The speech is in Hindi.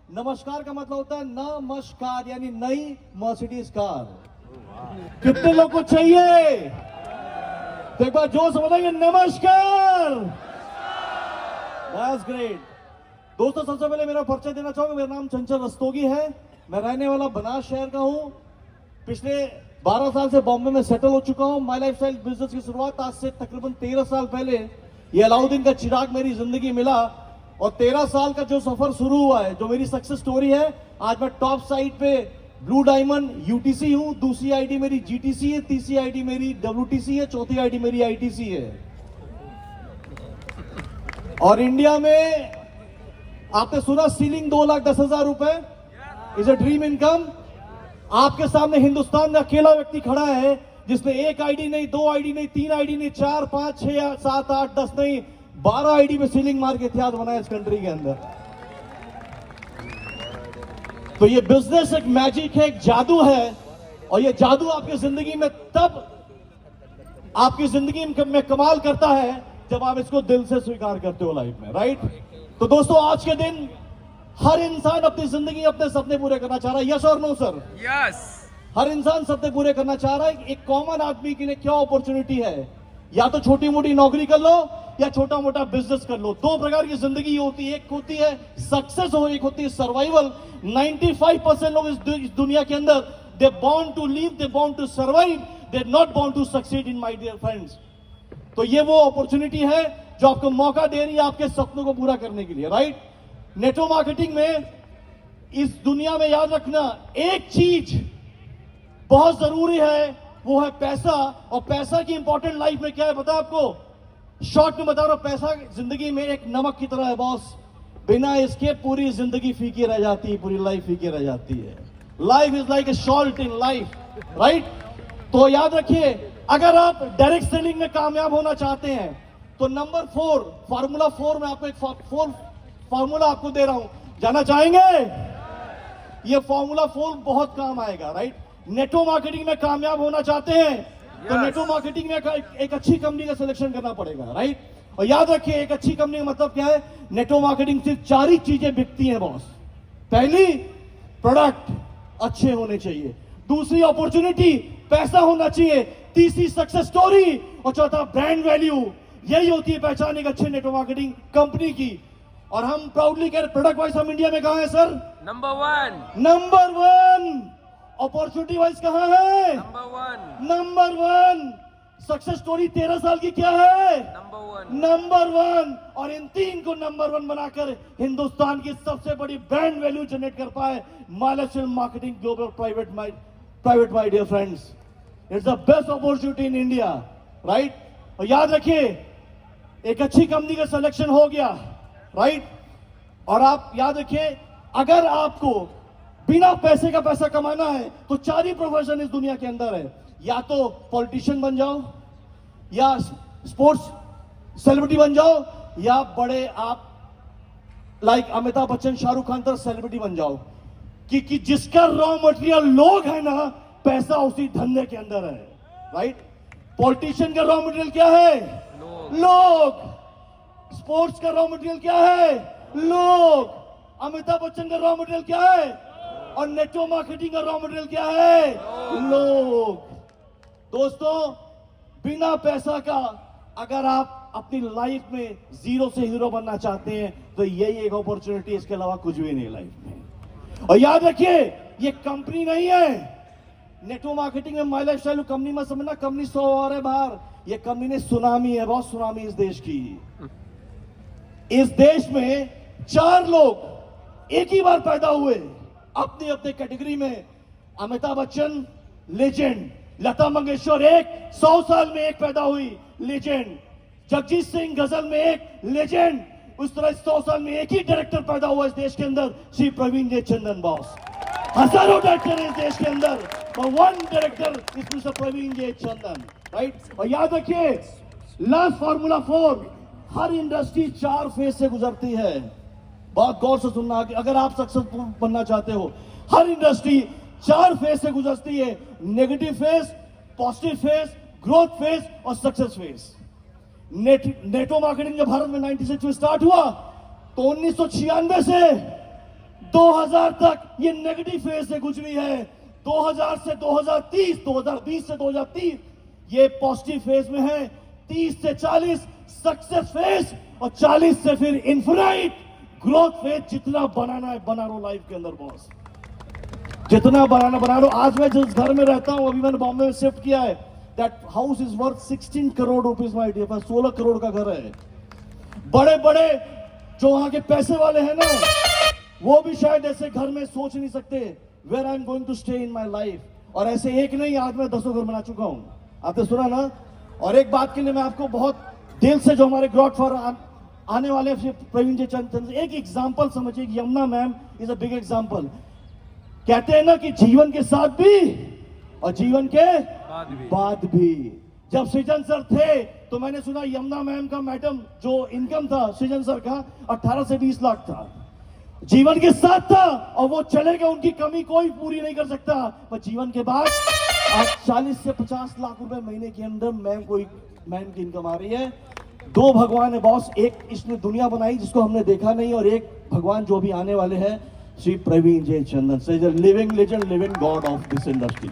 नमस्कार का मतलब होता है नमस्कार, यानी नई मर्सिडीज कार। कितने लोग को चाहिए? तो एक बार जोर से बताएंगे नमस्कार। That's great. दोस्तों, सबसे पहले मेरा परिचय देना चाहूंगा। मेरा नाम चंचल रस्तोगी है। मैं रहने वाला बनास शहर का हूं। पिछले 12 साल से बॉम्बे में सेटल हो चुका हूं। माई लाइफस्टाइल बिजनेस की शुरुआत आज से तकरीबन 13 साल पहले ये अलाउद्दीन का चिराग मेरी जिंदगी मिला, और 13 साल का जो सफर शुरू हुआ है, जो मेरी सक्सेस स्टोरी है, आज मैं टॉप साइड पे ब्लू डायमंड यूटीसी हूं। दूसरी आईडी मेरी जीटीसी है, तीसरी आईडी मेरी डब्ल्यूटीसी है, चौथी आईडी मेरी आईटीसी है। और इंडिया में आपने सुना सीलिंग 2,10,000 रुपए इज अ ड्रीम इनकम। आपके सामने हिंदुस्तान में अकेला व्यक्ति खड़ा है जिसने एक आईडी नहीं, 2 आईडी नहीं, 3 आईडी नहीं, 4, 5, 6, 7, 8, 10 नहीं, 12 आईडी में सीलिंग मार के इतिहास बनाया इस कंट्री के अंदर। तो ये बिजनेस एक मैजिक है, एक जादू है, और ये जादू आपकी जिंदगी में तब आपकी जिंदगी में कमाल करता है जब आप इसको दिल से स्वीकार करते हो लाइफ में, राइट? तो दोस्तों, आज के दिन हर इंसान अपनी जिंदगी अपने सपने पूरे करना चाह रहा है। यस और नो सर? यस। हर इंसान सपने पूरे करना चाह रहा है। एक कॉमन आदमी के लिए क्या अपॉर्चुनिटी है? या तो छोटी मोटी नौकरी कर लो या छोटा मोटा बिजनेस कर लो। 2 प्रकार की जिंदगी होती है, एक होती है सक्सेस और एक होती है सर्वाइवल। 95% लोग इस दुनिया के अंदर they born to live, they born to survive, they not born to succeed in my dear friends. तो ये वो अपॉर्चुनिटी है जो आपको मौका दे रही है आपके सपनों को पूरा करने के लिए, राइट? नेटवर्क मार्केटिंग में इस दुनिया में याद रखना, एक चीज बहुत जरूरी है, वो है पैसा। और पैसा की इंपॉर्टेंट लाइफ में क्या है पता है आपको? शॉर्ट में बता रहा हूं, पैसा जिंदगी में एक नमक की तरह है बॉस। बिना इसके पूरी जिंदगी फीकी रह जाती है, पूरी लाइफ फीकी रह जाती है। Life is like a salt in life, right? तो याद रखिए, अगर आप डायरेक्ट सेलिंग में कामयाब होना चाहते हैं तो नंबर 4, फार्मूला 4 में आपको एक फार्मूला आपको दे रहा हूं, जाना चाहेंगे? ये फार्मूला 4 बहुत काम आएगा, राइट? नेटवर्क मार्केटिंग में कामयाब होना चाहते हैं तो नेटवर्क मार्केटिंग में एक अच्छी कंपनी का सिलेक्शन करना पड़ेगा, राइट? और याद रखिए, एक अच्छी कंपनी का मतलब क्या है? नेटवर्क मार्केटिंग सिर्फ 4 ही चीजें बिकती हैं बॉस। पहली, प्रोडक्ट अच्छे होने चाहिए। दूसरी, अपॉर्चुनिटी, पैसा होना चाहिए। तीसरी, सक्सेस स्टोरी। और चौथा, ब्रांड वैल्यू। यही होती है पहचान एक अच्छे नेटवर्क मार्केटिंग कंपनी की। और हम प्राउडली कह रहे, प्रोडक्ट वाइज हम इंडिया में कहां है सर? नंबर 1। अपॉर्चुनिटी वाइज कहां है? नंबर 1। सक्सेस स्टोरी 13 साल की क्या है? नंबर 1। और इन 3 को नंबर 1 बनाकर हिंदुस्तान की सबसे बड़ी ब्रांड वैल्यू जनरेट कर पाए Mi Lifestyle marketing global private my dear friends. It's the best opportunity in India, right? और याद रखिए, एक अच्छी कंपनी का सिलेक्शन हो गया, राइट? और आप याद रखिए, अगर आपको बिना पैसे का पैसा कमाना है तो 4 ही प्रोफेशन इस दुनिया के अंदर है। या तो पॉलिटिशियन बन जाओ, या स्पोर्ट्स सेलिब्रिटी बन जाओ, या बड़े आप लाइक अमिताभ बच्चन, शाहरुख खान तरह सेलिब्रिटी बन जाओ। कि जिसका रॉ मटेरियल लोग है ना, पैसा उसी धंधे के अंदर है, राइट? पॉलिटिशियन का रॉ मटेरियल क्या है? लोग। स्पोर्ट्स का रॉ मटेरियल क्या है? लोग। अमिताभ बच्चन का रॉ मटेरियल क्या है? और नेटवर्क मार्केटिंग का रॉ मटेरियल क्या है? लोग। दोस्तों, बिना पैसा का अगर आप अपनी लाइफ में 0 से हीरो बनना चाहते हैं तो यही एक अपॉर्चुनिटी, इसके अलावा कुछ भी नहीं लाइफ में। और याद रखिए, ये कंपनी नहीं है। नेटवर्क मार्केटिंग में माई लाइफस्टाइल कंपनी मत समझना, कंपनी 100 और है बाहर। ये कंपनी ने सुनामी है, बहुत सुनामी इस देश की। इस देश में 4 लोग एक ही बार पैदा हुए अपने अपने कैटेगरी में। अमिताभ बच्चन लेजेंड, लता मंगेशकर 100 साल में एक पैदा हुई, लेजेंड। जगजीत सिंह गजल में एक, लेजेंड। उस तरह 100 साल में एक ही डायरेक्टर पैदा हुआ इस देश के अंदर, श्री प्रवीण जे चंदन बॉस। हजारों डायरेक्टर इस देश के अंदर, पर 1 director is mister Praveen J Chandan, right? और याद रखिए, लास्ट फार्मूला 4, हर इंडस्ट्री 4 फेज से गुजरती है। बहुत गौर से सुनना, अगर आप सक्सेसफुल बनना चाहते हो, हर इंडस्ट्री 4 फेज से गुजरती है। Negative phase, positive phase, growth phase और सक्सेस फेज। नेटवर्क मार्केटिंग जब भारत में 96 में स्टार्ट हुआ तो 1996 से 2000 तक ये नेगेटिव फेज से गुजरी है, 2000 से 2030, 2020 से 2030 ये पॉजिटिव फेज में है, 30 से 40 सक्सेस फेज और 40 से फिर इन्फिनाइट ग्रोथ फेज। जितना बनाना है बना लो लाइफ के अंदर बॉस, जितना बनाना बना लो। आज मैं जिस घर में रहता हूं, अभी मैंने बॉम्बे में शिफ्ट किया है, that house is worth 16 crore rupees my dear friend, 16 crore का घर है। बड़े बड़े जो वहां के पैसे वाले हैं ना, वो भी शायद ऐसे घर में सोच नहीं सकते where I am going to stay in my life. और ऐसे एक नहीं, आज मैं 10 घर बना चुका हूं, आपने सुना ना। और एक बात के लिए मैं आपको बहुत दिल से, जो हमारे गॉडफादर आने वाले प्रवीण जी चंद, एक एग्जाम्पल समझिए। Yamuna ma'am is a big example. कहते हैं ना कि जीवन के साथ भी और जीवन के बाद भी। जब सृजन सर थे तो मैंने सुना यमुना मैम का, मैडम जो इनकम था सृजन सर का 18 से 20 लाख था, जीवन के साथ था और वो चले गए, उनकी कमी कोई पूरी नहीं कर सकता। पर जीवन के बाद आज 40 से 50 लाख रुपए महीने के अंदर मैम की इनकम आ रही है। दो भगवान है बॉस, एक इसने दुनिया बनाई जिसको हमने देखा नहीं, और एक भगवान जो भी आने वाले हैं, Shri Praveen J Chandan, living legend, living god of this industry.